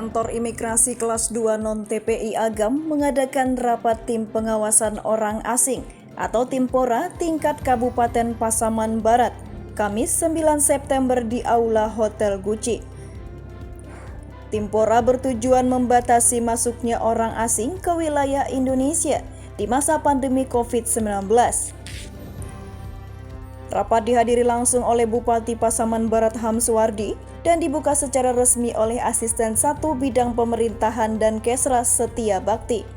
Kantor Imigrasi Kelas 2 Non-TPI Agam mengadakan rapat tim pengawasan orang asing atau Timpora tingkat Kabupaten Pasaman Barat, Kamis 9 September di Aula Hotel Guci. Timpora bertujuan membatasi masuknya orang asing ke wilayah Indonesia di masa pandemi COVID-19. Rapat dihadiri langsung oleh Bupati Pasaman Barat Hamsuwardi dan dibuka secara resmi oleh Asisten 1 Bidang Pemerintahan dan Kesras Setia Bakti.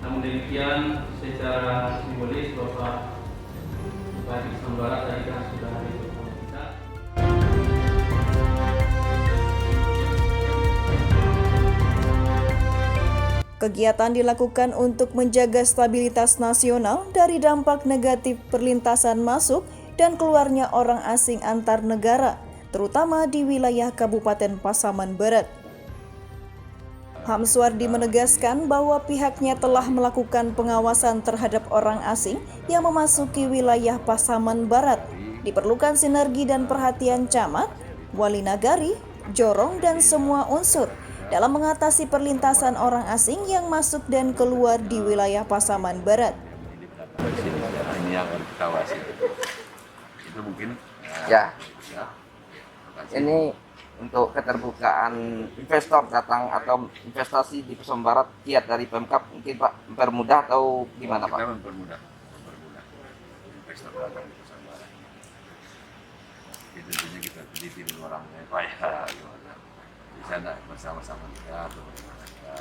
Namun demikian, secara simbolis Bapak Bupati Pasaman Barat tadi kan sudah hadir bersama kita. Kegiatan dilakukan untuk menjaga stabilitas nasional dari dampak negatif perlintasan masuk dan keluarnya orang asing antar negara, terutama di wilayah Kabupaten Pasaman Barat. Hamsuwardi menegaskan bahwa pihaknya telah melakukan pengawasan terhadap orang asing yang memasuki wilayah Pasaman Barat. Diperlukan sinergi dan perhatian camat, wali nagari, jorong, dan semua unsur dalam mengatasi perlintasan orang asing yang masuk dan keluar di wilayah Pasaman Barat. Ini yang harus kita awasi. Itu mungkin ya. Ini untuk keterbukaan investor datang atau investasi di Pasaman Barat, kiat dari Pemkab mungkin Pak mempermudah atau gimana Pak? Kita mempermudah investor datang di Pasaman Barat. Tentunya kita teliti dulu orangnya Pak ya, gimana di sana bersama-sama kita atau bagaimana kita.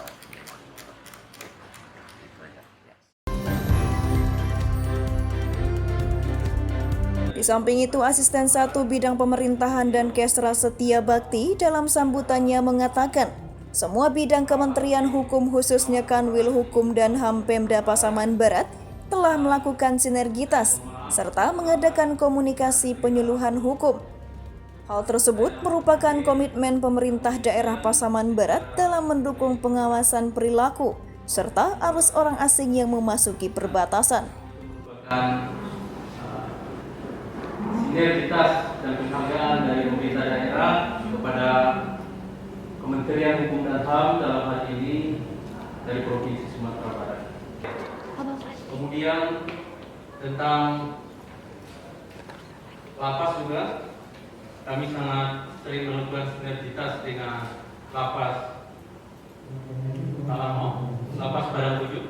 Di samping itu, Asisten 1 Bidang Pemerintahan dan Kesras Setia Bakti dalam sambutannya mengatakan, semua bidang Kementerian Hukum khususnya Kanwil Hukum dan HAM Pemda Pasaman Barat telah melakukan sinergitas serta mengadakan komunikasi penyuluhan hukum. Hal tersebut merupakan komitmen pemerintah daerah Pasaman Barat dalam mendukung pengawasan perilaku serta arus orang asing yang memasuki perbatasan. Sinergitas dan penghargaan dari pemerintah daerah kepada Kementerian Hukum dan HAM dalam hal ini dari Provinsi Sumatera Barat. Kemudian tentang lapas juga kami sangat sering melakukan sinergitas dengan lapas Padang Tujuh.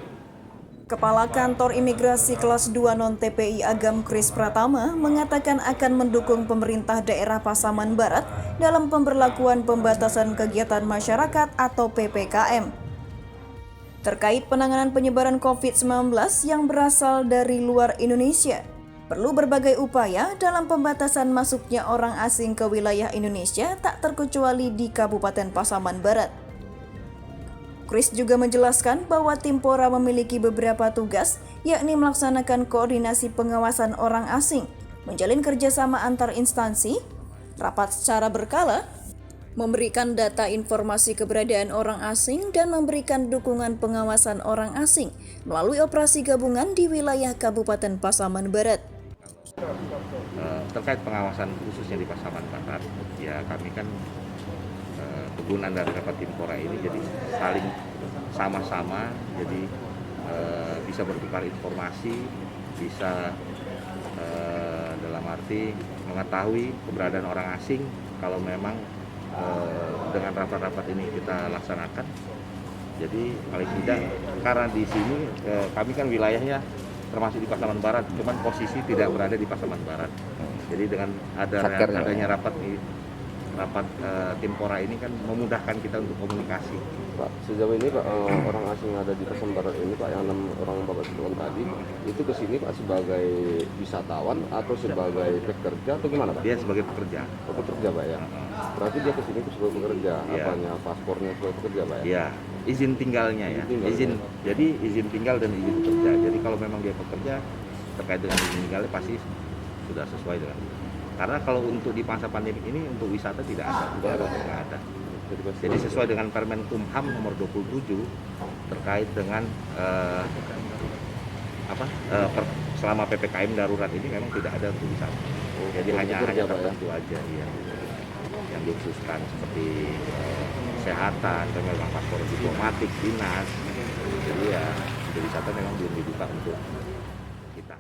Kepala Kantor Imigrasi Kelas 2 Non-TPI Agam Kris Pratama mengatakan akan mendukung pemerintah daerah Pasaman Barat dalam pemberlakuan pembatasan kegiatan masyarakat atau PPKM. Terkait penanganan penyebaran COVID-19 yang berasal dari luar Indonesia, perlu berbagai upaya dalam pembatasan masuknya orang asing ke wilayah Indonesia tak terkecuali di Kabupaten Pasaman Barat. Kris juga menjelaskan bahwa Timpora memiliki beberapa tugas, yakni melaksanakan koordinasi pengawasan orang asing, menjalin kerjasama antar instansi, rapat secara berkala, memberikan data informasi keberadaan orang asing, dan memberikan dukungan pengawasan orang asing melalui operasi gabungan di wilayah Kabupaten Pasaman Barat. Terkait pengawasan khususnya di Pasaman Barat, ya kami kan kegunaan dari rapat Timpora ini jadi saling sama-sama, jadi bisa bertukar informasi, bisa dalam arti mengetahui keberadaan orang asing. Kalau memang dengan rapat-rapat ini kita laksanakan, jadi paling tidak karena di sini kami kan wilayahnya termasuk di Pasaman Barat, cuman posisi tidak berada di Pasaman Barat. Jadi dengan adanya rapat Timpora ini kan memudahkan kita untuk komunikasi. Pak, sejauh ini Pak, orang asing yang ada di Pasaman Barat ini Pak, yang 6 orang Bapak sebutkan tadi, itu ke sini Pak sebagai wisatawan atau sebagai pekerja atau gimana Pak? Dia sebagai pekerja. Oh, pekerja Pak ya. Berarti dia ke sini sebagai pekerja, apanya paspornya sebagai pekerja Pak ya? Iya, izin tinggalnya ya. Jadi izin tinggal dan izin kerja. Jadi kalau memang dia pekerja terkait dengan izin tinggalnya pasti sudah sesuai dengan itu. Karena kalau untuk di masa pandemi ini untuk wisata tidak ada. Jadi sesuai dengan Permen Kumham nomor 27 terkait dengan selama PPKM darurat ini memang tidak ada untuk wisata. Jadi hanya tertentu aja ya yang dikhususkan seperti kesehatan, kami memang paspor diplomatik, dinas. Jadi ya wisata memang belum dibuka untuk kita.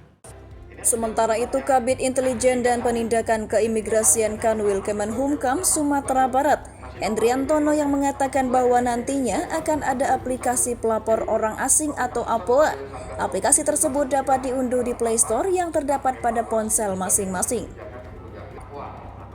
Sementara itu, Kabid Intelijen dan Penindakan Keimigrasian Kanwil Kemenhumkam Sumatera Barat, Hendriantono, yang mengatakan bahwa nantinya akan ada aplikasi pelapor orang asing atau APOA. Aplikasi tersebut dapat diunduh di Play Store yang terdapat pada ponsel masing-masing.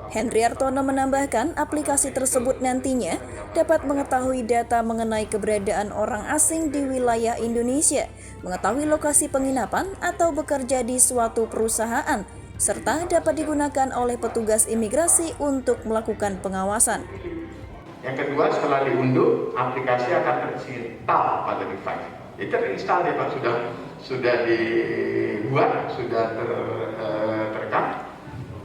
Hendriantono menambahkan aplikasi tersebut nantinya dapat mengetahui data mengenai keberadaan orang asing di wilayah Indonesia, mengetahui lokasi penginapan atau bekerja di suatu perusahaan, serta dapat digunakan oleh petugas imigrasi untuk melakukan pengawasan. Yang kedua, setelah diunduh, aplikasi akan terinstall pada device. Itu terinstall ya Pak, sudah dibuat, sudah terekam.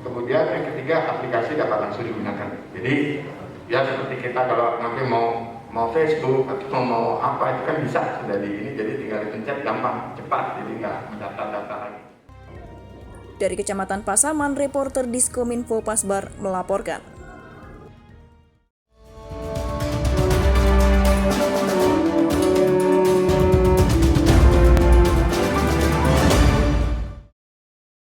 Kemudian yang ketiga, aplikasi dapat langsung digunakan. Jadi ya seperti kita kalau nanti mau Facebook atau mau apa itu kan bisa sudah di ini, jadi tinggal dipencet gampang, cepat, jadi nggak mendaftar-daftar lagi. Dari Kecamatan Pasaman, reporter Diskominfo Pasbar melaporkan.